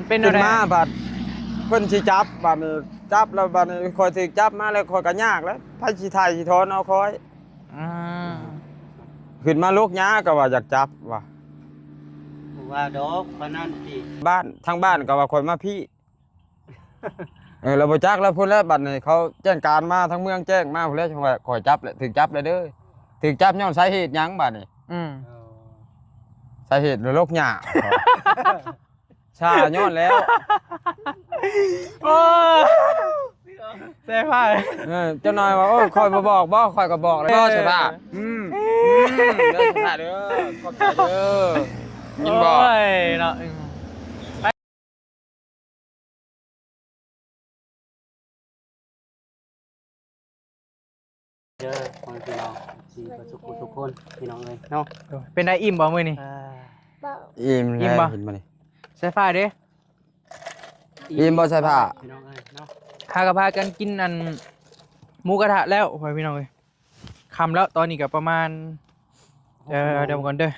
มันเป็นขึ้อะไรนมาบัดเพิ่นสิจับบัดนี้จับแล้วบัดนี้คอยถูกจับมาแล้วคอยก็ยากแล้วไผสิไทยสิถอนเอาคอยอืม ขึ้นมาลูกหญ้าก็ว่าอยากจับว่า ว่าดอกพนันติ บ้านทางบ้านก็ว่าคอยมาพี่ เราบ่จักแล้วพุ่นแล้วบัดนี้เขาแจ้งการมาทั้งเมืองแจ้งมาพุ่นแล้วจังว่าคอยจับแล้วถึกจับแล้วเด้อถึกจับย้อนสาเหตุหยังบัดนี้ อืม สาเหตุโรคหญ้าชาย้อนแล้ว โอ้ใช่ป่ะ เจ้าหน่อยว่าโอ้ยคอยบ่บอกบ่คอยก็บอกแล้วบ่ใช่ป่ะเด้อใช่ป่ะเด้อขอบใจเด้อยินบ่ โอ้ยเนาะ เด้อคนพี่น้องสีประสุขทุกคนพี่น้องเลยเนาะ เป็นได้อิ่มบ่มื้อนี่ อิ่ม อิ่ม แล้ว บ่ เห็นบ่นี่ ใช่ป่ะเด้ อิ่มบ่ใช่ผ้า พี่น้องเลยเนาะ พากันกินอันหมูกระทะแล้วโอ้ยพี่น้องเอ้ยค่ำแล้วตอนนี้ก็ประมาณเดี๋ยวก่อนเด้อ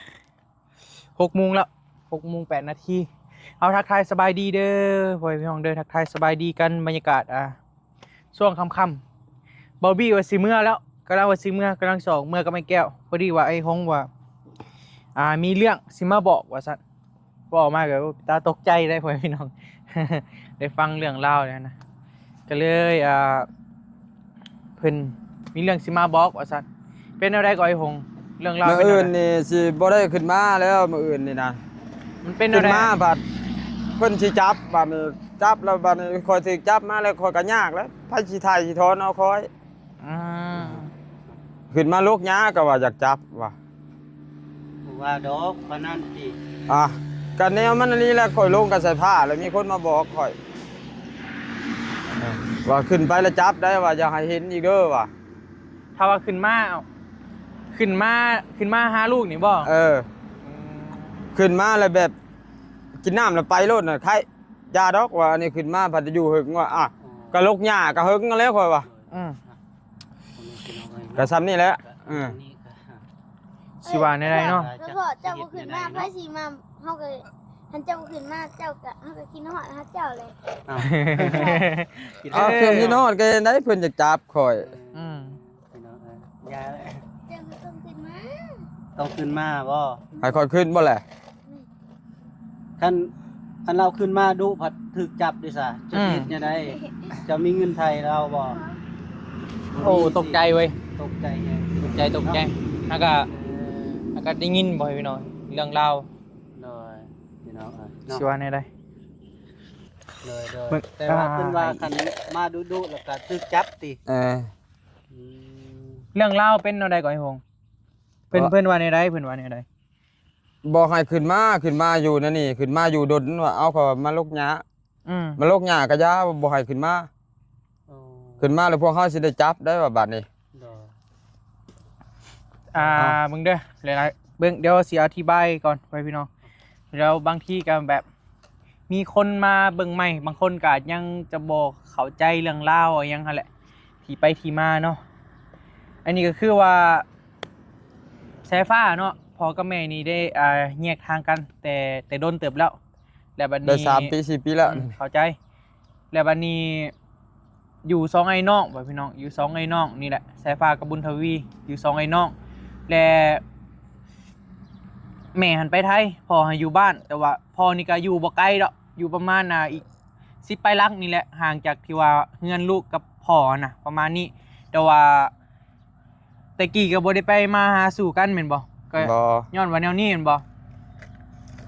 6:00 นแล้ว6:08 น.เอาทักทายสบายดีเด้อพ่อพี่น้องเด้อทักทายสบายดีกันบรรยากาศช่วงค่ำๆบอบบี้ว่าสิเมื่อแล้วกำลังว่าสิเมื่อกำลังสองเมื่อก็ไม่แก้วพอดีว่าไอ้ฮงว่ามีเรื่องสิมาบอกว่าซั่นบอกมาก็ตาตกใจได้พ่อพี่น้อง ได้ฟังเรื่องเล่าวแล้วนะก็เลยเพิ่นมีเรื่องสิมาบอกว่าซั่นเป็นอะไรก็ไอ้ฮงเรื่องเล่าว มื้อ เป็น อื่ อะ น ไร นี่สิบ่ได้ขึ้นมาแล้วมื้ออื่นนี่นะ มันเป็น ขึ้ อะ น ไร มาบัดเพิ่นสิจับบัดนี้จับแล้วบัดนี้คอยถูกจับมาแล้วคอยก็ยากแล้วไผสิไทยสิถอนเอาคอย อืม ขึ้นมาลูกหญ้าก็ว่าอยากจับว่า ว่าดอกพนันติ ก็แนวมันอันนี้แหละคอยลงกับใส่ผ้าแล้วมีคนมาบอกคอยว่าขึ้นไปแล้วจับได้ว่าอย่าให้เห็นอีกเด้อว่ะ ถ้าว่าขึ้นมาหาลูกนี่บ่ ขึ้นมาแล้วแบบกินน้ำแล้วไปโลดน่ะใครยาดอกว่าอันนี้ขึ้นมาพัดจะอยู่หึงว่าก็ลกหญ้าก็หึงกันแล้วคอยว่า อืม ก็ซ้ำนี่แหละ สิว่าในใดเนาะ แล้วก็เจ้าก็ขึ้นมาไผสิมาเฮาก็หันเจ้าก็ขึ้นมาเจ้าก็เฮาก็กินฮอดหาเจ้าเลย เพิ่นที่นอนก็ได้เพิ่นจะจับคอย อืม พี่น้องเลยยา เจ้าก็ต้องขึ้นมา ต้องขึ้นมาบ่ ให้คอยขึ้นบ่แหละ คันเราขึ้นมาดูผัดถึกจับดิซะจะเฮ็ดยังไงจะมีเงินไทยเราบ่ โอ้ตกใจเว้ย ตกใจไง ตกใจแล้วก็ได้ยินบ่อยพี่น้องเรื่องราว เลยพี่น้องเนาะ สิว่าในใด เลย เบิ่ง แต่ว่าเพิ่นว่าคันมาดูแล้วก็ถึกจับติ เรื่องราวเป็นในใดก่อนไอ้ฮงเพิ่นว่าในใดเพิ่นว่าในใด บอกให้ขึ้นมาอยู่นั่นนี่ขึ้นมาอยู่ดนว่าเอาเขามาลกหญ้า มาลกหญ้าก็ย่าบ่ให้ขึ้นมา ขึ้นมาแล้วพวกเขาสิได้จับได้ว่าบัดนี้ มึงเด้อหลายๆเบิ่งเดี๋ยวสิอธิบายก่อนไว้พี่น้องแล้วบางทีก็แบบมีคนมาเบิ่งใหม่บางคนก็ยังจะบ่เข้าใจเรื่องราวอิหยังหั่นแหละที่ไปที่มาเนาะอันนี้ก็คือว่าสายฟ้าเนาะพ่อกับแม่นี่ได้แยกทางกันแต่โดนเติบแล้วแล้วบัดนี้ ได้3 ปี 4 ปีแล้ว เข้าใจแล้วบัดนี้อยู่2ไอ้น้องบ่พี่น้องอยู่2ไอ้น้องนี่แหละสายฟ้ากับบุญทวีอยู่2ไอ้น้องและแม่หันไปไทยพ่อให้อยู่บ้านแต่ว่าพ่อนี่ก็อยู่บ่ไกลดอกอยู่ประมาณอีก10 ไปลักนี่แหละห่างจากที่ว่าเฮือนลูกกับพ่อน่ะประมาณนี้แต่ว่าแต่กี้ก็บ่ได้ไปมาหาสู่กันแม่นบ่ก็ บ่ ย้อนว่าแนวนี้แม่นบ่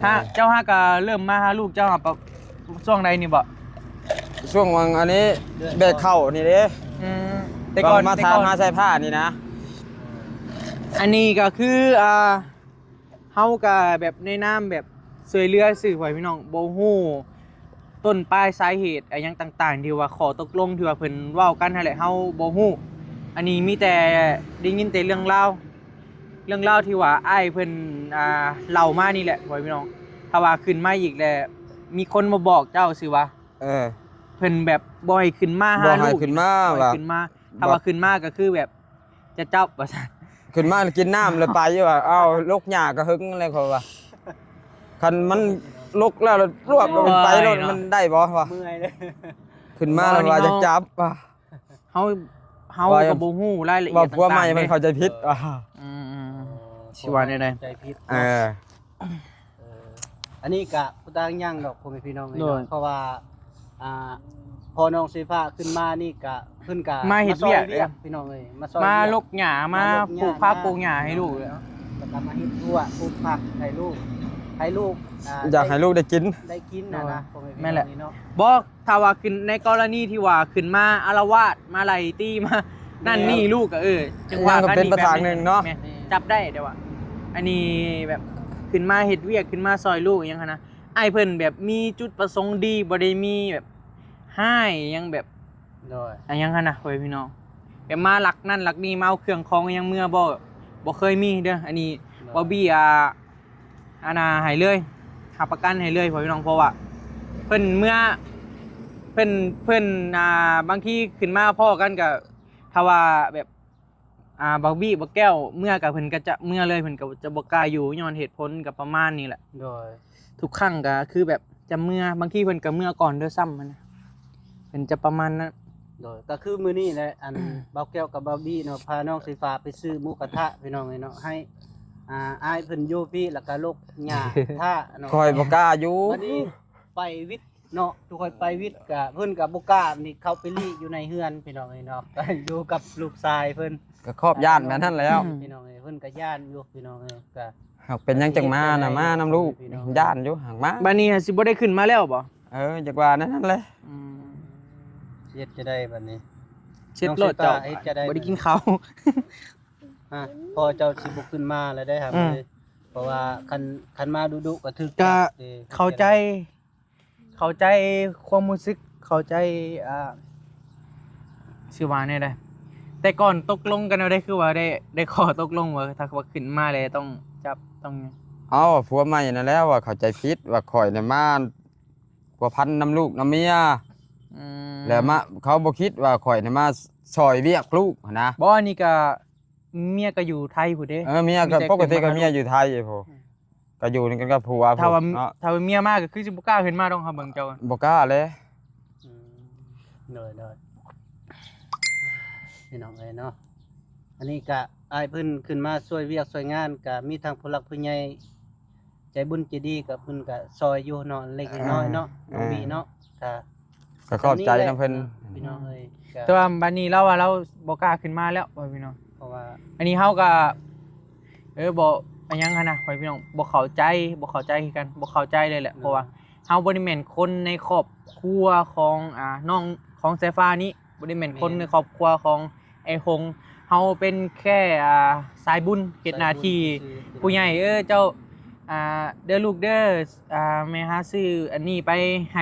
ถ้าเจ้าฮาก็เริ่มมาหาลูกเจ้าช่วงใดนี่บ่ ช่วงวังอันนี้แบกเข้านี่เด้ แต่ก่อน มาทามาใส่ผ้านี่นะ อันนี้ก็คือเฮาก็แบบในนามแบบช่วยเหลือสื่อไว้พี่น้องบ่ฮู้ต้นปลายสาเหตุอะไรหยังต่างๆที่ว่าขอตกลงที่ว่าเพิ่นเว้ากันนั่นแหละเฮาบ่ฮู้อันนี้มีแต่ได้ยินแต่เรื่องราวที่ว่าอ้ายเพิ่นเล่ามานี่แหละไว้พี่น้องถ้าว่าขึ้นมาอีกแล้วมีคนมาบอกเจ้าสิว่าเพิ่นแบบบ่ให้ขึ้นมาหาลูก บ่ให้ขึ้นมา บ่ให้ขึ้นมาถ้าว่าขึ้นมาก็คือแบบจะจับว่าซั่น ขึ้นมากินน้ำแล้วไปว่าเอาลกหญ้าก็หึงอะไรเขาว่าคันมัน ลุกแล้วรวบแล้วมันไปแล้วมันได้บ่วะ เมื่อยเลย ขึ้นมาแล้วว่าจะจับว่ะ เฮาว่าก็บ่ฮู้รายละเอีย ว่า ด ผัวใหม่ ต่างๆ มัน เด้ เข้าใจผิดว่ะ อืมสิว่าได้ ใจผิด เอ เนาะ อ อันนี้กะบ่ต่างหยังดอกพ่อแม่พี่น้องเอ้ย โดย เนาะเพราะว่าอ่าพอน้องสีฟ้าขึ้นมานี่กะเพิ่นกะ มาเฮ็ดเวียก ซอพี่น้องเอ้ยมาซอย มา เวีย ลกหญ้ามา มาลกหญ้า ปลูกผักปลูกหญ้าให้ลูก แล้วก็มาเฮ็ดทั่วปลูกผักให้ลูกอยากให้ลูกได้กิน ได้กินนะพ่อแม่พี่ แม่ น้อง แหละ นี่เนาะ บอกถ้าว่าขึ้นในกรณีที่ว่าขึ้นมาอาละวาดมาไล่ตีมานั่นนี่ลูกก็จังว่า ยังก็เป็นประธานหนึ่งเนาะ แม่จับได้แต่ว่า อันนี้แบบขึ้นมาเฮ็ดเวียกขึ้นมาซอยลูกอิหยังหั้นนะอ้ายเพิ่นแบบมีจุดประสงค์ดีบ่ได้มีแบบให้อิหยังแบบ โดย อันยังหั่นน่ะเฮ้ยพี่น้องแบบมาลักนั่นลักนี่มาเอาเครื่องของอิหยังเมื่อบ่เคยมีเด้ออันนี้บ่บี้อานาให้เลยหาประกันให้เลยพี่น้องเพราะว่าเพิ่นเมื่อเพิ่นบางทีขึ้นมาพ้อกันก็ถ้าว่าแบบบักบี้บักแก้วเมื่อกับเพิ่นก็จะเมื่อเลยเพิ่นก็จะบ่กล้าอยู่ย้อนเหตุผลก็ประมาณนี้แหละ โดย ทุกครั้งก็คือแบบจะเมื่อบางทีเพิ่นก็เมื่อก่อนด้วยซ้ำมันนะเพิ่นจะประมาณนั้น โดยก็คือมื้อนี้แหละอันเบาแก้วกับเบาบี้เนาะพาน้องสีฟ้าไปซื้อหมูกระทะพี่น้องเอ้ยเนาะให้อ้ายเพิ่นอยู่พี่แล้วก็ลูกหญ้าท่าเนาะ คอยบ่กล้าอยู่ วันนี้ไปวิทย์เนาะทุกคนไปวิทย์กับเพิ่นกับบุกล้านี่เขาไปรีอยู่ในเฮือนพี่น้องเอ้ยเนาะ ก็อยู่กับลูกชายเพิ่น ก็ครอบย่านแม่นท่านแล้ว พี่น้องเอ้ยเพิ่นก็ย่านอยู่พี่น้องเอ้ยก็ หากเป็นหยังจังมาน่ะมานำลูกย่านอยู่ห่างมา บัดนี้สิบ่ได้ขึ้นมาแล้วบ่ จักว่านั่นแหละ เฮ็ดจะได้บัดนี้ เช็ดรถเจ้า น้องสิตาเฮ็ดจะได้ บ่ได้กินข้าว พอเจ้าสิบ่ขึ้นมาแล้วได้ครับ อืม เพราะว่าคันมาดุๆก็ถึก ก็ ด้ เข้าใจความรู้สึกเข้าใจสิว่าแน่ได้แต่ก่อนตกลงกันเอาได้คือว่าได้ขอตกลงว่าถ้าว่าขึ้นมาเลยต้องจับต้องหยัง เอาผัวใหม่นั่นแล้วว่าเข้าใจผิดว่าข่อยน่ะมาผัวพันน้ำลูกน้ำเมีย อืม แล้วมาเขาบ่คิดว่าข่อยน่ะมาซอยเวียกลูกหั้นนะ บ่อันนี้ก็เมียก็อยู่ไทยพุ่นเด้ เมียก็ มีแต่ ปกติก็ ขึ้นมา เมียอยู่ไทยพุ่นก็อยู่กันกับผัว ถ้าว่า พุ่นเนาะ ถ้าว่าเมียมากก็คือสิบ่กล้าขึ้นมาดอกครับเบิ่งเจ้า บ่กล้าเลย อืมเด้อพี่น้องเอ้ยเนาะอันนี้ก็อ้ายเพิ่นขึ้นมาช่วยเวียกช่วยงานก็มีทางผู้หลักผู้ใหญ่ใจบุญใจดีก็เพิ่นก็ซอยอยู่เนาะเล็กน้อยเนาะน้องบีเนาะก็ ก็เข้าใจนํเพิ่น พี่น้องเอ้ยก็ แต่ว่าบัดนี้เราว่าเราบ่กล้าขึ้นมาแล้วพ่อพี่น้อง เพราะว่า อันนี้เฮาก็บ่อันยังหั่นน่ะพ่อพี่น้องบ่เข้าใจคือกันบ่เข้าใจเลยแหละเพราะว่าเฮาบ่ได้แม่นคนในครอบครัวของน้องของสายฟ้านี้บ่ได้แม่นคนในครอบครัวของไอ้หงเฮาเป็นแค่สายบุญเฮ็ดหน้าที่ผู้ใหญ่เจ้าเด้อลูกเด้อแม่หาซื้ออันนี้ไปใ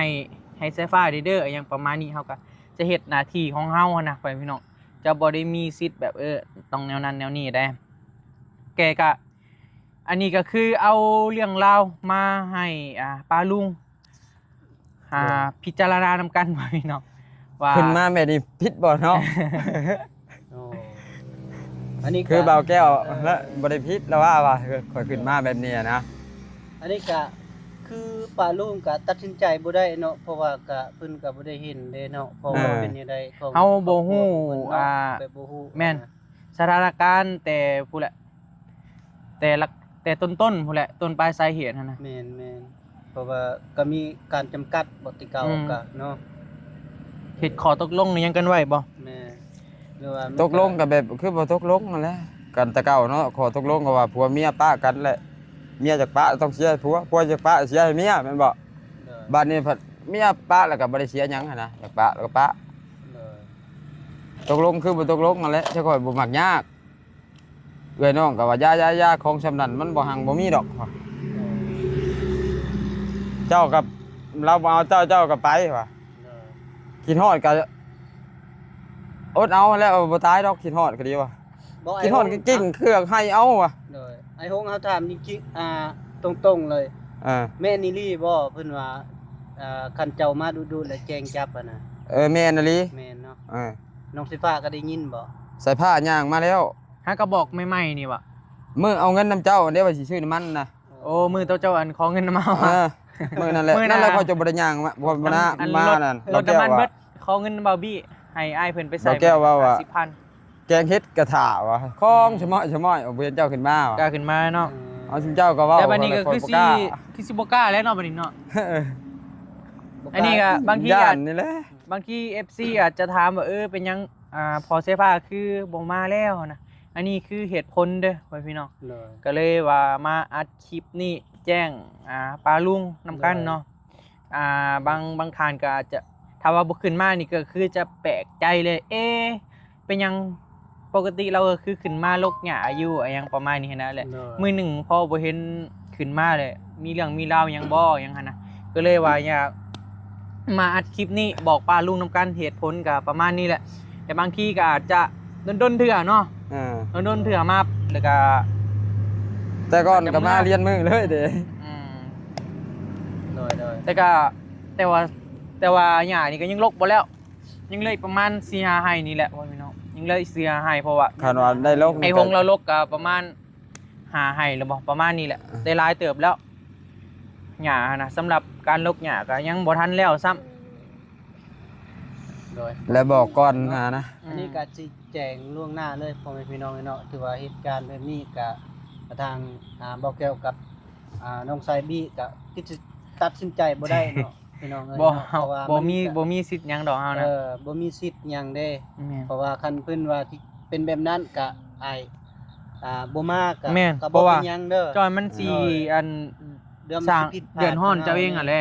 ห้สายฟ้าเด้ออหยังประมาณนี้เฮาก็จะเฮ็ดหน้าที่ของเฮาหั่นน่ะพ่อพี่น้องจะบ่ได้มีสิทธิ์แบบต้องแนวนั้นแนวนี้ได้แกก็อันนี้ก็คือเอาเรื่องราวมาให้ป้าลุงพิจารณานำกันพ่อพี่น้องว่า ขึ้นมาแม่นี่ผิดบ่เนาะ โอ้อันนี้ก็ คือเบาแก้วแล้วบ่ได้ผิดแล้วว่าข่อยขึ้นมาแบบนี้นะ อันนี้ก็คือป้าลุงก็ตัดสินใจบ่ได้เนาะเพราะว่าก็เพิ่นก็บ่ได้เห็นเด้เนาะเพราะว่าเป็นจังไดของ เฮาบ่ฮู้ แบบบ่ฮู้ แม่น สถานการณ์แต่ผู้แหละแต่ต้นผู้แหละต้นปลายสาเหตุหั่นน่ะ แม่นเพราะว่าก็มีการจำกัดบ่ติเก่า อืม ก็เนาะ เฮ็ดขอตกลงนี่ยังกันไว้บ่ แม่หรือว่ามัน ตกลงกับแบบคือบ่ตกลงนั่นแหละกันแต่เก่าเนาะขอตกลงก็ว่าผัวเมียป้ากันแหละเมียจากป้าต้องเสียให้ผัวจากป้าเสียให้เมียแม่นบ่ เด้อ บัดนี้เมียป้าแล้วก็บ่ได้เสียหยังหันนะจากป้าแล้วก็ป้า เด้อ ตกลงคือบ่ตกลงนั่นแหละถ้าข่อยบ่มักยากเอ้อยน้องก็ว่าอย่าของสำนั้นมันบ่หังบ่มีดอก เจ้ากับเราบ่เอาเจ้าก็ไปว่ะ เด้อ คิดฮอดก็อดเอาแล้วบ่ตายดอกคิดฮอดก็ดีว่ะ บ่ คิดฮอดก็กิ้งเครื่องให้เอาว่ะ เด้อไอ้ฮงเฮาถามจริงๆตรงๆเลย แม่นิลี่บ่เพิ่นว่าคันเจ้ามาดูๆแล้วแจ้งจับอะนะ แม่นอะลี แม่นเนาะ เออ น้องสิฟ้าก็ได้ยินบ่ ใส่ผ้าย่างมาแล้ว หากระบอกใหม่ๆนี่ว่ะ มื้อเอาเงินนํเจ้าเด้ว่าสิซื้อน้ำมันน่ะ โอ้มือเจ้าอันขอเงินมา เออ มื้อนั่นแหละ มื้อน่ะ นั่นแหละเขาจะบ่ได้ย่างมาบ่มานะ อัน มา รถ นั่น รถน้ำมัน ว่า เบิดขอเงินเบาบี้ให้อ้ายเพิ่นไปใส่ เราแก้วว่า 10,000 แกงเฮ็ดกระถาว่ะของชะม้อยเอาเวียนเจ้าขึ้นมาว่ะ กล้าขึ้นมาเนาะ เอาซุมเจ้าก็เว้า แต่บัดนี้ก็ ข้ คื ย อ บ่ สิ กล้า คือสิบ่กล้าแล้วเนาะบัดนี้เนาะ อันนี้ก็บางที ย่า อาจ นนี่แหละ บางที FC อาจจะถามว่าเป็นหยังพอเสื้อผ้าคือบ่มาแล้วนะอันนี้คือเหตุผลเด้อพ่อพี่น้อง เลย ก็เลยว่ามาอัดคลิปนี้แจ้งปลาลุงนำกันเนาะบางคานก็อาจจะถ้าว่าบ่ขึ้นมานี่ก็คือจะแปลกใจเลยเป็นหยังปกติเราก็คือขึ้นมาลกหญ้าอยู่อะหยังประมาณนี้นะแหละ เลย มื้อหนึ่งพอบ่เห็นขึ้นมาเลยมีเรื่องมีราวหยังบ่หยังหั่นนะก็เลยว่าอยากมาอัดคลิปนี้บอกปลาลุงนำกันเหตุผลก็ประมาณนี้แหละแต่บางทีก็อาจจะดนๆเทื่อเนาะดนๆเทื่อมาแล้วก็ แต่ก่อนก็มาเรียนมือเลยเด้ เลย แต่ว่าหญ้านี่ก็ยังลกบ่แล้ว ยังเลยประมาณ4-5ไร่นี่แหละว่าพี่น้องยังเลย4-5ไร่เพราะว่า คันว่าได้ลก ไอ้หงเราลกก็ประมาณ5ไร่แล้วบ่ประมาณนี้แหละได้หลายเติบแล้วหญ้านะสำหรับการลกหญ้าก็ยังบ่ทันแล้วซ้ำ เลย แล้วบอกก่อนนะ อันนี้ก็สิแจ้งล่วงหน้าเลยพ่อแม่พี่น้องเนาะถือว่าเหตุการณ์แบบนี้ก็ทางบ่แก้วกับน้องไซบี้ก็ที่จะตัดสินใจบ่ได้เนาะพี่น้องเอ้ย บ่ เนาะเพราะว่า บ่ น มี ก็ บ่มีสิทธิ์หยังดอกเฮานะ บ่มีสิทธิ์หยังเด้ แม่น เพราะว่าคันเพิ่นว่าที่เป็นแบบนั้นก็บ่มาก็ แม่น ก็ เพ บ่ ราะว่า เป็นหยังเด้อ จอยมันสิอัน เดือน สร้าง สิผิดพลา เดือนฮ้อนเจ้าเองอ่ะแหละ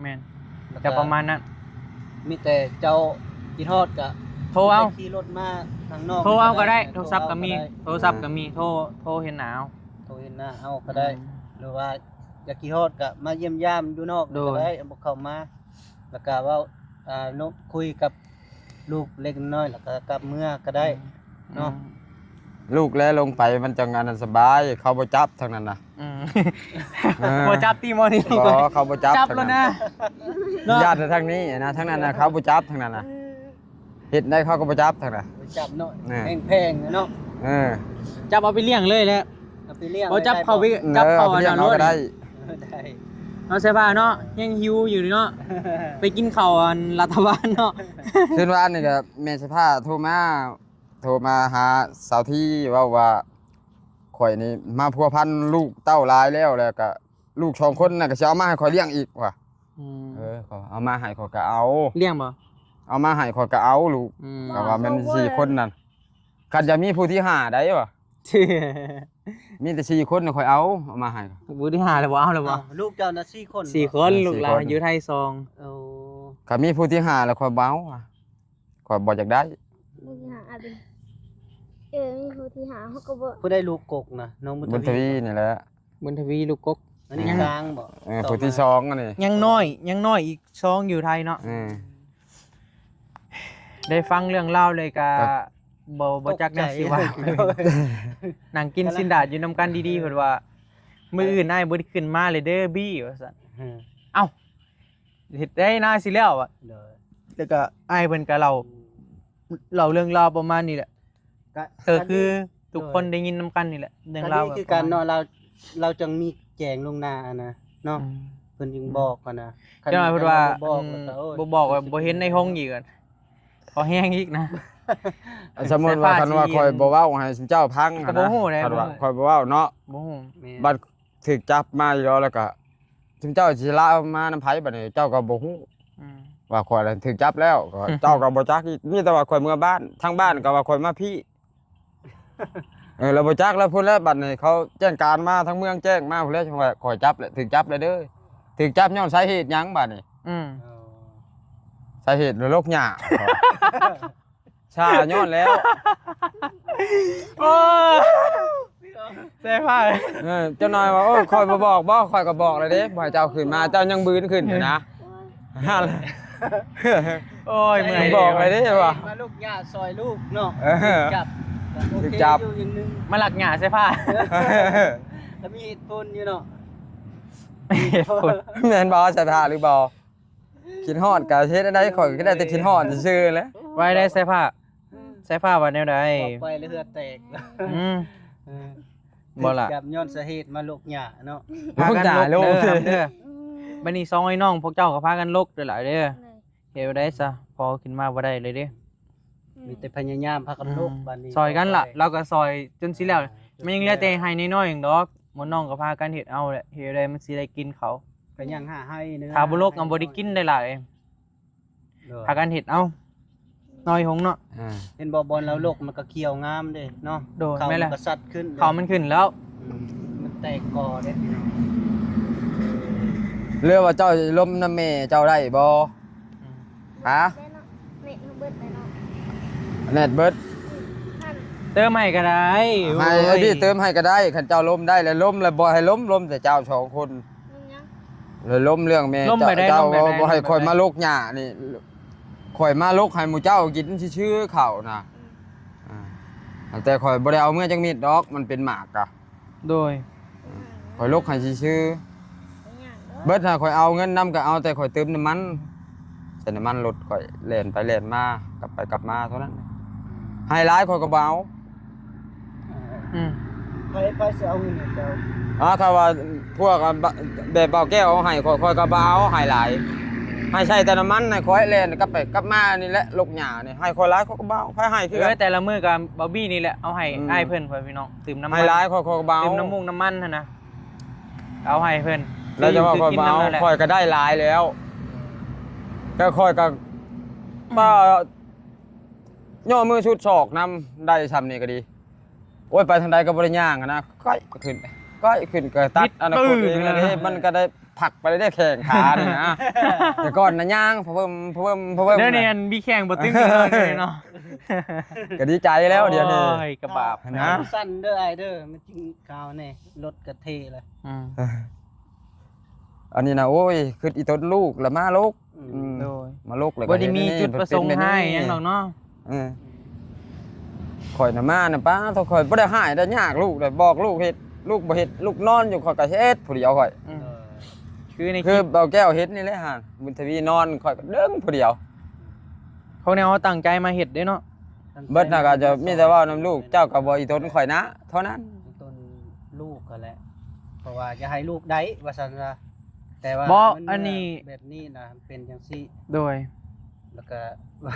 แม่นแต่ประมาณนั้น มีแต่เจ้ากินฮอดก็ โทรเอา ขี่รถมาทางนอก โทรเอาก็ได้โทรศัพท์ เอา ก็มี ได้ โทรศัพท์ก็มีโทรเห็นหน้าเอา โทรเห็นหน้าเอาก็ได้ หรือว่าอยากขี่ฮอดก็มาเยี่ยมยามอยู่นอก โดย ก็ได้บ่เข้ามาแล้วก็เว้านกคุยกับลูกเล็กน้อยแล้วก็กลับเมื่อก็ได้ เนาะ ลูกแล้วลงไปมันจังงานนั้นสบายเขาบ่จับทางนั้นน่ะ อืม เออ บ่จับตีมอนี่ บ่เขาบ่จับ จับแล้วนะ ญาติทางนี้นะทางนั้นน่ะเขาบ่จับทางนั้นน่ะเฮ็ดได้เขาก็บ่จับทางนั้น ไปจับเนาะ นี่ แพงๆเนาะ เออ จับเอาไปเลี้ยงเลยแหละ เอาไปเลี้ยง บ่จับ ได้ เขาไป บ่ จับเขา เลี้ยง ร เขา ถ ก็ได้ ได้ เนาะใช่ป่ะเนาะยังหิวอยู่เนาะไปกินข้าวอันรัฐบาลเนาะ ขึ้นว่าอันนี้ก็แม่สภาโทรมาหาสาวที่ว่าข่อยนี่มาพัวพันลูกเต้าหลายแล้วก็ลูก2คนน่ะก็สิเอามาให้ข่อยเลี้ยงอีกว่ะเขาเอามาให้ข่อยก็เอา เลี้ยงบ่ เอามาให้ข่อยก็เอาลูก ก็ว่ามัน4คนนั่นคันจะมีผู้ที่5ได้วะมีแต่4คนน่ะข่อยเอามาให้ บุที่หาเลยบ่เอาเลยบ่ ลูกเจ้าน่ะ4คน 4คนลูกหลา 4คน นอยู่ไทยซอง โอ้ ก็มีผู้ที่5แล้วข่อยเบาว่ะข่อยบ่อยากได้ บุญหาอะไรมีผู้ที่หาเขาก็บ่ ผู้ได้ลูกกกนะน้องบุญ บุญทวีนี่แหละ บุญทวีลูกกก อันนี้กลางบ่ ผู้ที่2อันนี้ ยังน้อยอีกซองอยู่ไทยเนาะได้ฟังเรื่องเล่าวเลยก็บ่จักแนวสิว่านั่งกินสินดาดอยู่นำกันดีๆเพิ่นว่ามื้ออื่นอ้ายบ่ได้ขึ้นมาเลยเด้อบี้ว่าซั่นเอ้าเฮ็ดได้นาสิแล้วอ่ะ เด้อ แล้วก็อ้ายเพิ่นก็เล่าเรื่องราวประมาณนี้แหละคือทุกคนได้ยินนำกันนี่แหละเรื่องราว นี่คือการเนาะเราจังมีแจงลงหน้านะเนาะเพิ่นจึงบอกกันนะ เจ้าหน่อยเพิ่นว่า บอกแล้วก็โอ้ย บ่บอกว่าบ่เห็นในห้องอีกอะพอแห้งอีกนะ สมมุติว่าคันว่าข่อยบ่เว้าให้เจ้าพัง ก็บ่ฮู้เลย คันว่าข่อยบ่เว้าเนาะ บ่ฮู้ แม่ บัดถูกจับมาอยู่แล้วก็เจ้าสิลามานํไผบัดนี้เจ้าก็บ่ฮู้ อืม ว่าข่อยน่ะถูกจับแล้วก็เจ้าก็บ่จักอีกมีแต่ว่าข่อยเมื่อบ้านทางบ้านก็ว่าข่อยมาพี่แล้วบ่จักแล้วพุ่นแล้วบัดนี้เขาแจ้งการมาทั้งเมืองแจ้งมาพุ่นแล้วจังว่าข่อยจับแล้วถูกจับแล้วเด้อถูกจับย้อนสาเหตุหยังบัดนี้ อืม เอา สาเหตุโรคหญ้าชาย้อนแล้ว โอ้เสียผ้า เจ้าน้อยว่าโอ้ยข่อยบ่บอกบ่ข่อยก็บอกแล้วเด้บ่ให้เจ้าขึ้นมาเจ้ายังบืนขึ้นอยู่นะ โอ้ยเมื่อย บอกเลยเด้ว่า มาลูกย่าซอยลูกเนาะ เออ จับโอเค จับ อยู่อย่างหนึง มาหลักหญ้าเสียผ้า แล้วมีเหตุผลอยู่เนาะ แม่นบ่ใช่ผ้าหรือบ่คิดฮอดก็เฮ็ดได้ข่อยก็ได้แต่คิดฮอดซื่อๆแหล้ว ไว้ได้เสียผ้าเสียผ้าว่าแนวใด บอกไปแล้วเหือดแตก อืม เออ บ่ล่ะ จับย้อนสาเหตุมาลูกย่าเนาะ ลูกหญ้า พากัน ลูก เด้อครับเด้อ บัดนี้2ไอ้น้องพวกเจ้าก็พากันลกเด้อล่ะเด้อ เลย เฮ็ดได้ซะพอขึ้นมาบ่ได้เลยเด้ มีแต่พยายามพากันลูกบัดนี้ ซอยกันล่ะเราก็ซอยจนสิแล้วมันยังเหลือแต่ให้น้อยๆอย่างดอกหมอน้องก็พากันเฮ็ดเอาแหละเฮ็ดได้มันสิได้กินเขาว ก็ยังหาให้เนื้อ ถ้าบ่ลกก็บ่ได้กินได้หลายพากันเฮ็ดเอาน้อยหงเนาะ เห็นบ่บอลแล้วโลกมันก็เขียวงามเด้เนาะ โดน เขา แม่น มั แหละ นก็สัดขึ้น เขามันขึ้นแล้ว มันแตกกอเด้พี่น้อง เรื่องว่าเจ้าสิล้มน้ำแม่เจ้าได้บ่ ฮะ ได้เนาะเน็ตเบิดได้เนาะ เน็ตเบิด ท่าน เติมให้ก็ได้ ให้ โอ้ย ไอ้พี่เติมให้ก็ได้คันเจ้าล้มได้แล้วล้มแล้วบ่ให้ล้มแต่เจ้าสองคน มึงยัง เลยล้มเรื่องแม่ ล้มไปได้ เจ้า ล้มไปได้ บ่ให้ ล้มไป คอย ได้ มาลกหญ้านี่คอยมาลกให้หมู่เจ้ากินชื่อๆข้าวน่ะแต่คอยบ่ได้เอาเมื่อจังมีดดอกมันเป็นหมากอะ โดย คอยลกให้ชื่อ ไปย่างเด้อ ๆเบิดน่ะคอยเอาเงินนำก็เอาแต่คอยเติมน้ำมันใส่น้ำมันรถคอยแล่นไปแล่นมากลับไปกลับมาเท่านั้นให้หลายคอยก็บ่เอา อืม ไปสิเอาเงินให้เจ้า ถ้าว่าพวกแบบเบาแก้วเอาให้คอยก็บ่เอาให้หลายให้ใช้แต่น้ำมันให้คอยแล่นกลับไปกลับมานี่แหละลกหญ้านี่ให้คอยหลายคอยก็บ่เอาให้คือกัน แต่ละมื้อก็บอบบี้นี่แหละเอาให้ อืม อ้ายเพิ่นพ่อพี่น้องตื่มน้ำมั ให้หลายคอยก็บ่เอา ตื่มน้ำมูกน้ำมันหั่นนะเอาให้เพิ่น แล้วจะว่าคอย กิน บ่เอา น้ำนั่นแหละ คอยก็ได้หลายแล้วก็คอยก็ป้าย่อมือชุดศอกนำได้ซ้ำนี่ก็ดีโอ้ยไปทางใดก็บ่ได้ย่างอะนะก้อยขึ้นก็ตัดอนาคตเองแล้วนี่มันก็ได้ผักไปได้แข่งขานี่นะแต่ก่อนน่ะย่างเพิ่ม เดี๋ยวนี้อันมีแข่งบ่ตึงเลยเนาะ ก็ดีใจแล้วเดี๋ยวนี้ โอ้ยกระบาบ นะ สั้นเด้อไอ้เด้อมันจริงกาวแน่รถกระเทเลย อืม อันนี้นะโอ้ยคืออีต้นลูกละมาลูก โดย มาลูกแล้วก็ บ่ได้มี เฮ็ จุดประสงค์ เป็นแบบ ให้ นี้ หยังดอกเนาะ ข่อยน่ะมาน่ะป้าถ้าข่อยบ่ได้หายได้ยากลูกได้บอกลูกเฮ็ดลูกบ่เฮ็ดลูกนอนอยู่ข่อยก็เฮ็ดผู้เดียวข่อย อืมคือในค คื ลิ อ ป เบาแก้วเฮ็ดนี่แหละฮะบุญทวีนอนข่อยก็เด้งผู้เดียว เขาแนวเขาตั้งใจมาเฮ็ดเด้เนาะ เบิดน่ะก็จะมีแต่เว่านํลูกเจ้าก็บ่อีต้นข่อยนะเท่านั้น ต้นลูกก็แหละเพราะว่าจะให้ลูกได้ว่าซั่นซะแต่ว่า บ่ มั อันนี้ แบบนี้นะเป็นจังซี่ โดย แล้วก็ ว่า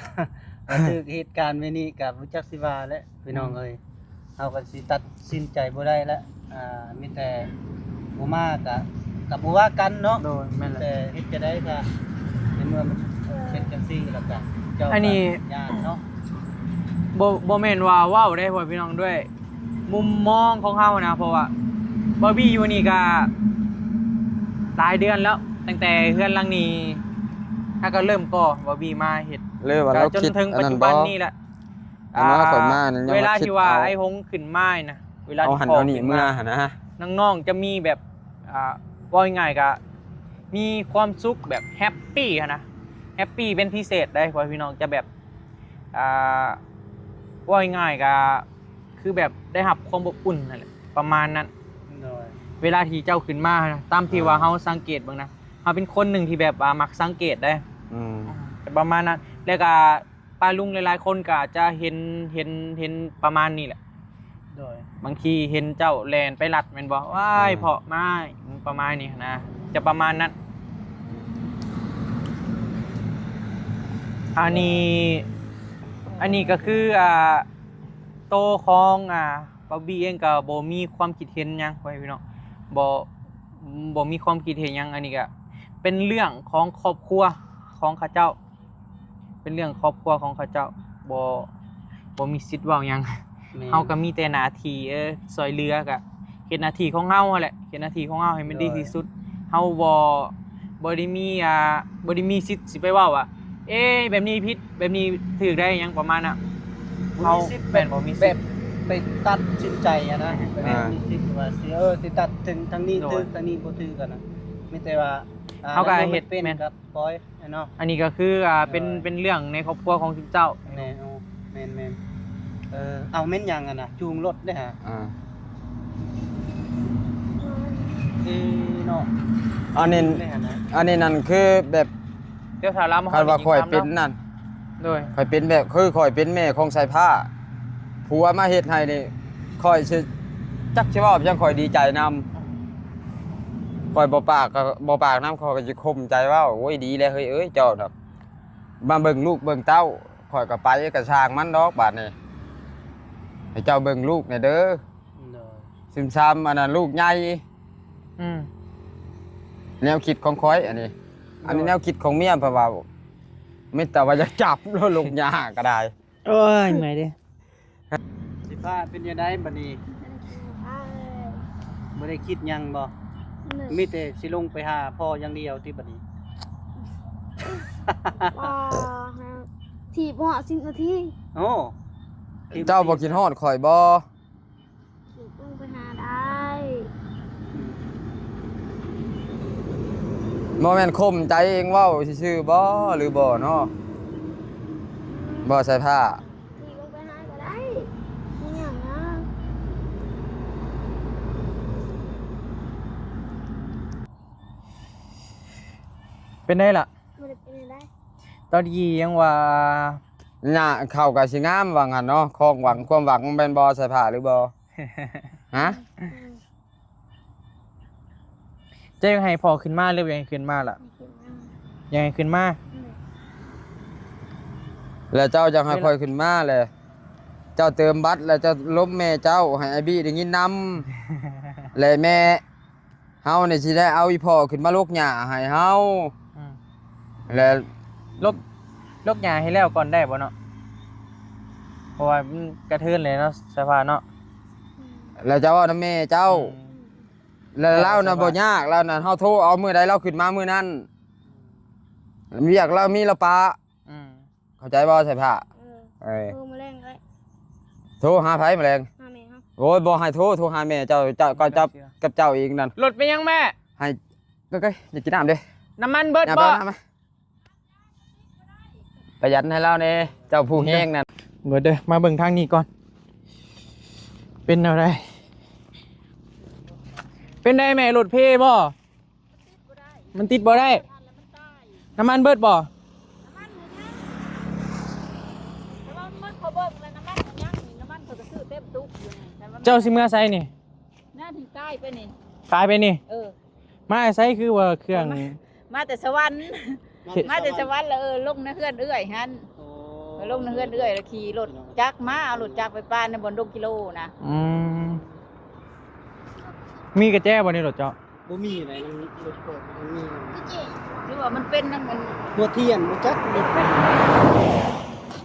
ถึกเหตุการณ์ไว้นี้กับรู้จักสิว่าและพี่น้องเอ้ยเฮาก็สิตัดสินใจบ่ได้แล้วมีแต่บ่มากับบ่ว่ากันเนาะ โดยแม่นแหละ แต่เฮ็ดจะได้ก็ในเมื่อมันเป็นจังซี่แล้วก็เจ้า อันนี้ ญาติเนาะ บ่แม่นว่าเว้าได้พ่อพี่น้องด้วย มุมมองของเฮานะเพราะว่าบอบบี้อยู่นี่ก็หลายเดือนแล้ว ตั้งแต่เฮือนหลังนี้ถ้าก็เริ่มก่อบอบบี้มาเฮ็ด เลยว่า ก็ เรา จน คิด ถึงปัจจุบันนี้แหละ อันนั้นข่อยมานั่นยัง เวลา คิด ที่ว่า เอา ไอ้หงขึ้นไม้นะเวลา เอา ที่ หัน พ่ เอานี่ ขึ้ เมื่อ มา หั่นนะ น้องๆจะมีแบบว่าง่ายๆก็มีความสุขแบบแฮปปี้อะนะแฮปปี้เป็นพิเศษได้พ่อพี่น้องจะแบบว่าง่ายๆก็คือแบบได้รับความอบอุ่นนั่นแหละประมาณนั้น โดย เวลาที่เจ้าขึ้นมานะตามที่ว่าเฮาสังเกตเบิ่งนะเฮาเป็นคนหนึ่งที่แบบมักสังเกตได้ อืม แต่ประมาณนั้นแล้วก็ป้าลุงหลายๆคนก็จะเห็นประมาณนี้แหละ โดย บางทีเห็นเจ้าแลนไปลัดแม่นบ่ว้ายเพาะไม้ประมาณนี้นะจะประมาณนั้นอันนี้ก็คือโตของบอบบี้เองก็บ่มีความคิดเห็นหยังไว้พี่น้องบ่มีความคิดเห็นหยังอันนี้ก็เป็นเรื่องของครอบครัวของเขาเจ้า เป็นเรื่องครอบครัวของเขาเจ้าบ่มีสิทธิ์เว้าหยัง แม่น เฮาก็มีแต่หน้าที่ซอยเหลือก็เฮ็ดหน้าที่ของเฮาหั่นแหละเฮ็ดหน้าที่ของเฮาให้มันดีที่สุดเฮาบ่ได้มีสิทธิ์สิไปเว้าว่าเอ๊ะแบบนี้ผิดแบบนี้ถูกได้หยังประมาณน่ะเฮาแม่นบ่มี แบ สิท บ ธิ์ ไปตัดสินใจอะนะแบบมีสิทธิ์ว่าสิตัดถึงทางนี้ โดย ถึงทางนี้บ่ถือกันนะมีแต่ว่า เขาก็ มัน เฮ็ด เป็น แม่น กับปล่อยเนาะ อันนี้ก็คือเป็นเรื่องในครอบครัวของเจ้า แม่นเอาแม่นเอาแม่นหยังอะนะจูงรถได้ฮะ อ่า เนาะ อันนี้ ได้ฮะนะ อันนี้นั่นคือแบบ เดี๋ยวถ้าเรามา คันว่าข่อยเป็นนั่น โดย ข่อยเป็นแบบคือข่อยเป็นแม่ของสายผ้าผัวมาเฮ็ดให้นี่ข่อยสิจักสิว่าจังข่อยดีใจนำ คอยบ่ปากก็บ่ปากน้ำคอยก็จะคมใจว่าโอ้ยดีแล้วเฮ้ยเอ้ยเจ้าดอกมาเบิ่งลูกเบิ่งเต้าคอยก็ไปก็สร้างมันดอกบาดนี้ให้เจ้าเบิ่งลูกเนี่ยเด้อ โดย ซึมซ้ำอันนั้นลูกใหญ่ อืม แนวคิดของคอยอันนี้ อันนี้แนวคิดของเมียเพราะว่าไม่แต่ว่าจะจับแล้วลงยาก็ได้ โอ้ยเหนื่อยเด้ สิพาเป็นยังไงบัดนี้บ่ได้คิดหยังบ่มีแต่สิลงไปหาพ่ออย่างเดียวที่บัดนี้ ถีบเหาะ10 นาที โอ้ เจ้าบ่กินฮอดข่อยบ่ ถีบลงไปหาได้ บ่แม่นคมใจเองเว้าซื่อๆบ่หรือบ่เนาะบ่ใส่ผ้า ถีบลงไปหาก็ได้ไม่หยังนะ เป็นได้ล่ะ บ่ได้เป็นได้ ตอนนี้ยังว่า หน้าเข้าก็สิงามว่างั้นเนาะของหวังความหวังแม่นบ่ใส่ผ้าหรือบ่ฮะ จะยังให้พอขึ้นมาหรือยังให้ขึ้นมาล่ะยังให้ขึ้นมา แล้วเจ้าจังให้ข่อยขึ้นมาเลยเจ้าเติมบัตรแล้วเจ้าล้มแม่เจ้าให้ไอ้บี้ได้ยินนำ แล้วแม่เฮานี่สิได้เอาอีพ่อขึ้นมาลกหญ้าให้เฮา อืม แล้ว ลกยาให้แล้วก่อนได้บ่เนาะเพราะว่ามันกระเทือนเลยเนาะสภาเนาะ แล้วเจ้าเอานำแม่เจ้า แล้วเราน่ะบ่ยากแล้วน่ะเฮาโทรเอามื้อใดเราขึ้นมามื้อนั้นเรียกเรามีละปะ อืม เข้าใจบ่ใส่ผ้าเอ้ย โทรมาแรงเลย โทรหาไผแมลง หาแม่เฮา โอ้ยบ่ให้โทรหาแม่เจ้าก็จับกับเจ้าเองนั่น รถไปยังแม่ ให้ก็อย่ากินน้ำเด้ น้ำมันเบิด อย่า บ่ ไปเอาน้ำมาประหยัดให้เราเน่เจ้าผู้แห้งนั่น เบิดเด้อมาเบิ่งทางนี้ก่อน เป็นอะไรเป็นได้แม่รถเพบ่มันติดบ่ได้ น้ำมันเบิดบ่ แต่ว่ามันเขาเบิ่งแล้วน้ำมันมันยังนี่น้ำมันเขาก็ซื้อเต็มตุกอยู่นี่แต่ว่า เจ้าสิเมื่อไซนี่ หน้าถึงใกล้ไปนี่ ตายไปนี่ เออ มาไซคือว่าเครื่อง มาแต่สวรรค์มาแต่สวรรค์แล้วลงในเฮือนเอื้อยหัน โอ้ ลงในเฮือนเอื้อยแล้วขี่รถจักรมาเอารถจักรไปป้านในบนดงกิโลนะ อืมมีกระแจบ่ในรถเจ้า บ่มีไหนมันรถโคตรมันมี หรือว่ามันเป็นนั่นมัน หัวเทียนบ่จักรถเป็น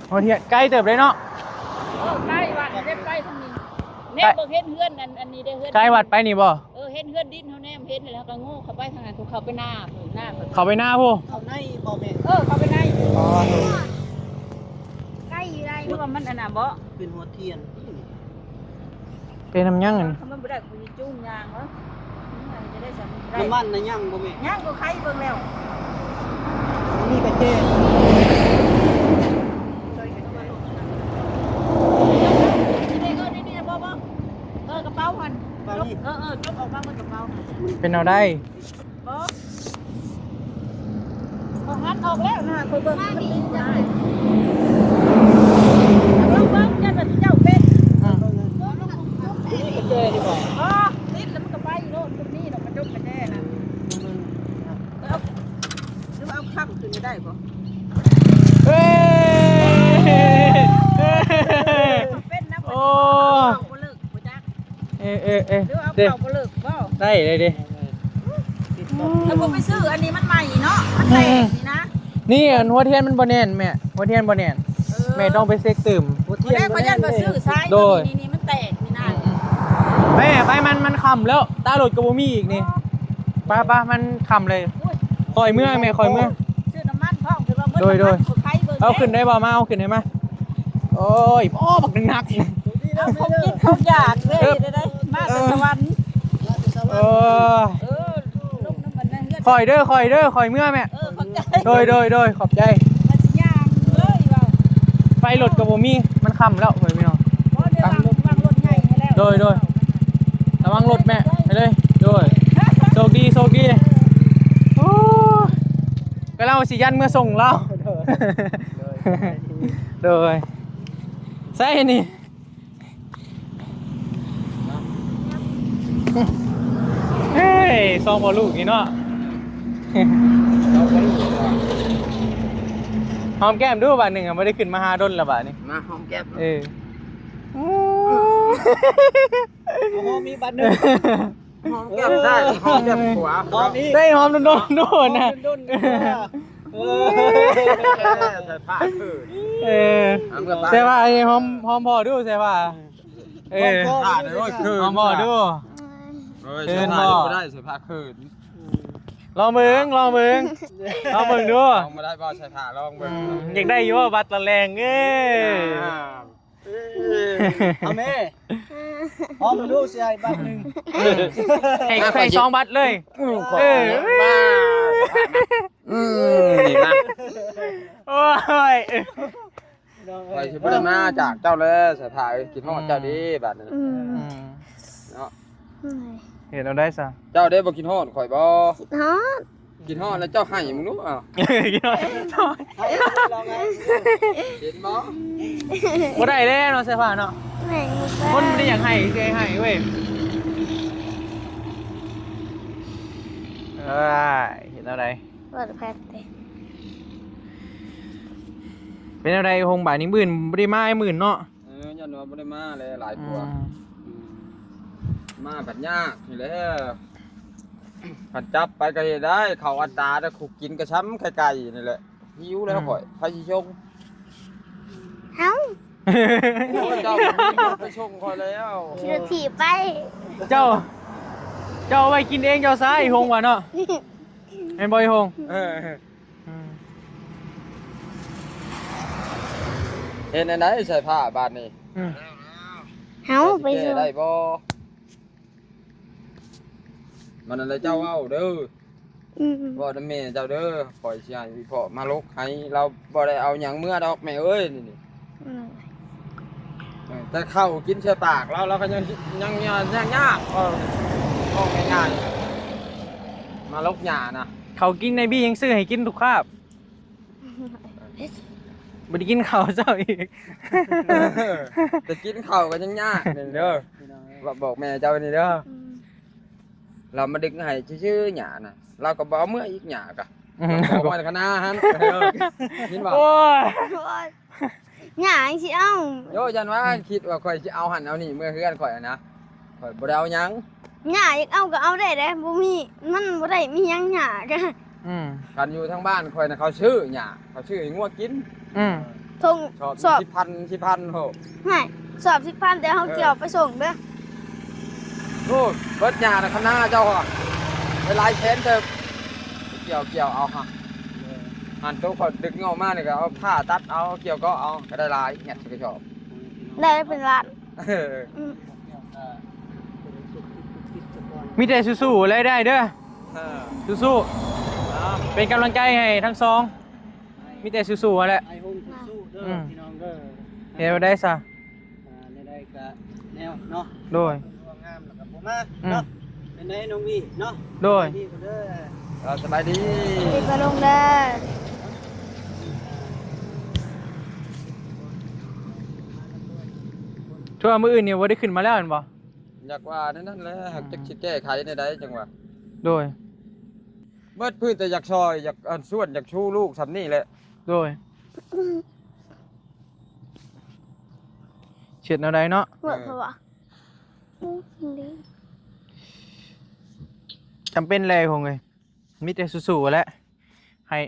โอ้เทียใกล้เติบเลยเนาะ ใกล้วัดเด้ใกล้ทางนี้แน่บ่เห็นเฮือนอันนี้ได้เฮือน ใกล้วัดไปนี่บ่ เห็นเฮือนดินเฮาแน่เห็นแล้วก็โง่เข้าไปทางนั้นเขาไปหน้าหน้า เข้าไปหน้าผู้ เอาในบ่แม่ เข้าไปใน อ๋อ ใกล้อยู่ได้ หรือว่ามันอันน่ะบ่ เป็นหัวเทียน เป็นน้ำยังอัน มันบ่ได้กูจุ้งยางเหรอจะได้สำได้ น้ำมันน่ะยังบ่แม่ ย่างก็ใครเบิ่งแล้ว มีกระเจ นี่บ่กระเป๋าหันจกออกมาเบิ่งกระเป๋าหัน เป็นเอาได้ บ่หันออกแล้วนะคนเบิ่งมันดีจังเลยเบิ่งยันว่าเจ้าเป็น อืม มีกระเจนี่บ่ อ๋อติดแล้วมันก็ไปโลดตรงนี้ดอกมันจกกันแน่นะเอาหรือว่าเอาข้ามขึ้นได้บ่ เอ้ย เป็นนะ โอ้ บ่เลิกบ่จัก เอหรือว่าเอา เด้ เก่าบ่เลิกบ่ ได้เลยดิ ถ้าบ่ไปซื้ออันนี้มันใหม่เนาะมันแตกนี่นะ นี่อันหัวเทียนมันบ่แน่นแม่หัวเทียนบ่แน่นแม่ต้องไปเซ็กตื่ม หัว บ่ เทียน ได้ขอยันบ่ซื้อซ้าย โดย นี่มันแตกนี่นะ แม่ไปมันคำแล้วตาหลุดกับบ่มีอีกนี่ป้ามันคำเลยคอยเมื่อแม่คอยเมื่อ ซื้อน้ำมันพร้อมคือว่าเบิ่ โดย ใครเบิ่ง เอาขึ้นได้บ่มาเอาขึ้นได้มาโอ้ยพ่อบักหนัก เอาของกินของอยากเลยได้มาแต่สวรรค์ เออ ลูกน้ำมันนั่นเฮือน คอยเด้อคอยเมื่อแม่ ขอบใจ โดยขอบใจ มันสิย่างเลยว่า ไฟหลุดกับบ่มีมันคำแล้วเฮ้ยพี่น้อง บ่ได้วางรถใหญ่ให้แล้ว โดยระวังรถแม่ไปเลยโดยโชคดีโอ้ก็เล่าสิยันเมื่อส่งเราโดยใส่นี่เฮ้ย ซองบ่ลูกนี่เนาะ เราก็รู้ว่า หอมแก้มดูบาดหนึงอ่ะบ่ได้ขึ้นมาหาดนละบาดนี้ มาหอมแก้ม เออ โอ้โหมีบัตรหนึ่ง หอมแก้มได้หอมแก้มขวา หอมอีก ได้หอมโดนๆโดนนะ ดุนเออ ใส่ผ้าคือ เออใช่ป่ะไอ้หอมพอดูใช่ป่ะเออ ผ้าเลยคือ หอมพอดู เชิญบ่ได้ใส่ผ้าคืน ลองเบิ่งดู ลองมาได้บ่ใส่ผ้าลองเบิ่ง อยากได้อยู่ว่าบัตรละแรงเอ้ย เอาแม่หอมดูสิไอ้บัตรหนึ่ง ให้สองบัตรเลยเออ นี่นะ โอ้ย ไปสิบ่ได้มาจากเจ้าเลยใส่ผ้ากินฮอดเจ้าดีบัดนี้ อืม เนาะ เห็นเราได้ซะ เจ้าได้บ่กินฮอดข่อยบ่ ฮะ กินฮอดแล้วเจ้าให้มึงดูอ้าว กินหน่อย ลองไง เห็นบ่ บ่ได้แล้วเนาะเสื้อผ้าเนาะ แม่ง คนไม่ได้อยากให้สิให้เว้ยเห็นอะไร เปิดแพทเต เป็นอะไรหงบ่ายนี้หมื่นบ่ได้มาไอ้หมื่นเนาะ ยันว่าบ่ได้มาเลยหลายตัวมาบัดยากนี่แหละขันจับไปก็เฮ็ดได้เข้าอัตราแต่ขุกกินกระช้ำไข่ไก่นี่แหละหิวแล้วข่อยไผสิชง เอ้า เจ้าไปชงข่อยแล้ว เดี๋ยวถีบไป เจ้าเอาไปกินเองเจ้าซ้ายหงว่ะเนาะเห็นบ่อยหง เห็นอันไหนใส่ผ้าบาดนี้ เอ้าไป สิ ส่ แก้ ง ได้บ่มันอะไรเจ้าเว้าเด้อ อืม บ่นำแม่เจ้าเด้อปล่อยสิให้พี่พ่อมาลกให้เราบ่ได้เอาหยังเมื่อดอกแม่เอ้ยนี่ อืม แต่ข้าวกินเชื่อปากเราก็ยังยากก็ง่ายๆมาลกหญ้านะ เขากินในบี้ยังซื้อให้กินทุกคาบบ่ได้กินข้าวเจ้าอีก แต่กินข้าวก็ยังยากนี่เด้อบอกแม่เจ้านี่เด้อ อืม เรามาดึงให้ชื่อๆหญ้าน่ะเราก็บ่เอาเมื่ออีกหญ้ากะบอกมันคณะหันกินบ่ โอ้ย โอ๊ยหยังสิเอ้า โยยันว่าคิดว่าข่อยสิเอาหันเอานี่เมื่อเฮือนข่อยนะข่อยบ่ได้เอาหยัง หยังอยากเอาก็เอาได้เด้บ่มีมันบ่ได้มีหยังหยังกัน กันอยู่ทั้งบ้านข่อยน่ะเขาชื่อหญ้าเขาชื่อให้งัวกิน ทง ชอบ สอบ 10,000โห ให้สอบ10,000แต่เฮาเกี่ยวไปส่งเด้อ โน่นเบิดหญ้าน่ะคณะเจ้าอ่ะไปหลายแสนเติบเกี่ยวเอาฮะหันตัวข่อยดึกเงามานี่ก็เอาผ้าตัดเอาเกี่ยวก็เอาก็ได้หลายแหน่สิก็ชอบ ได้เป็นล้าน เออ อืม มีแต่สู้ๆเลยได้เด้อ เออ สู้ๆเป็นกำลังใจให้ทั้งสองมีแต่สู้ๆแหละ ไอ้หงสู้เด้อพี่น้องเด้อ เห็นบ่ได้ซะ ในได้ก็แนวเนาะ โดย งามแล้วก็บ่มาเนาะเป็นไงน้องวี่เนาะ โดย ดีก็เด้อ เราสบายดี ดีกว่าลงเด้อ ทั่วมื้ออื่นเนี่ยบ่ได้ขึ้นมาแล้วเห็นบ่ อยากว่านั่นแหละหากจะคิดแก้ไขในใดจังหวะ โดย เบิดพื้นแต่อยากซอยอยากอันส่วนอยากชูลูกสำนี่แหละ โดยเฉียดแนวใดเนาะ เบิดเพราะว่าอืมดี จำเป็นเลยคงเลยมีแต่สู้ๆแหละให้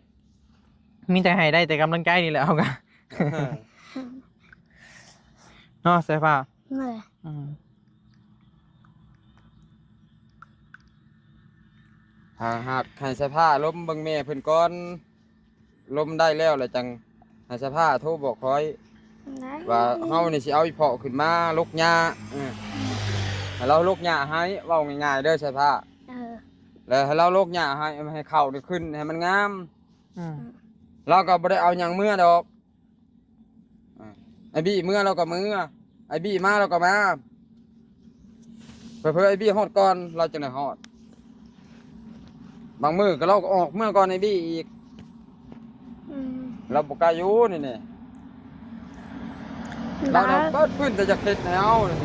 มีแต่ให้ได้แต่กำลังใจนี่แหละเอากันเนาะใส่ผ้า เหนื่อย อืม หากให้สภาล้มเบิ่งแม่เพิ่นก่อนล้มได้แล้วแล้วจังให้สภาโทรบอกคอย ได้ ว่าเฮานี่สิเอาอีเพาะขึ้นมาลกหญ้าให้เราลกหญ้าให้เว้าง่ายๆเด้อสภา เออ แล้วให้เราลกหญ้าให้เข้านี่ขึ้นให้มันงาม อืม เราก็บ่ได้เอาหยังเมื่อดอกไอ้บี้เมื่อเราก็เมื่อไอ้บี้มาเราก็มาเพื่อไอ้บี้ฮอดก่อนเราจะได้ฮอดบางมื้อก็เราก็ออกเมื่อก่อนไอ้บี้อีก อืม เราบ่กล้าอยู่นี่เรา ได้ น่ะเบิดพื้นแต่จะเฮ็ดให้เอานี่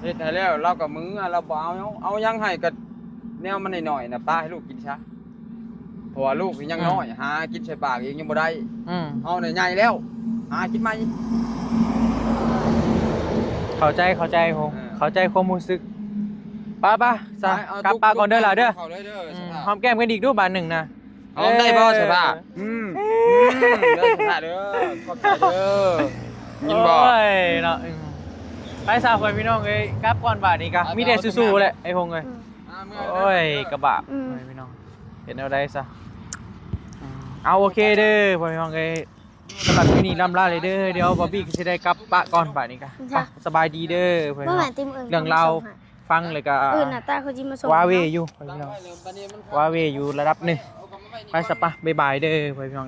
เฮ็ดให้แล้วเราก็มือเราบ่เอายังให้ก็แนวมันหน่อยๆน่ะป้าให้ลูกกินซะเพราะว่าลูกยังน้อยหากินใส่ปากเองยังบ่ได้ เฮาเนี่ยใหญ่แล้วหากินใหม่ เข้าใจโห เออ เข้าใจความรู้สึกป้าซะกลับป้าก่อนเด้อล่ะเด้อ เข้าเลยเด้อสภาพ หอมแก้มกันอีกดูบาทหนึ่งนะ หอมได้บ่สภาพเด้อสภาพเด้อขอบใจเด้อยินบ่ โอ้ยเนาะไปสาวคนพี่น้องเอ้ยกลับก่อนบาทนี้กะมีแต่สู้ๆแหละไอ้พงเอ้ย โอ้ยกระบะโอ้ยพี่น้องเห็นเอาได้ซะเอาโอเคเด้อพ่อพี่น้องเอ้ยสำหรับที่นี่ล่ำลาเลยเด้อเดี๋ยวบอบบี้ก็สิได้กลับปะก่อนบาทนี้กะไปสบายดีเด้อพ่อพี่ เมื่อ น้ วา อน ง ติมเอิญ เรื่องเราฟังเลยก็ หน้าตาเขาจิมาส่ง วาเวอยู่พ่อพี่น้องวาเวอยู่ระดับหนึ่งไปสปะบ๊ายบายเด้อพ่อพี่น้อง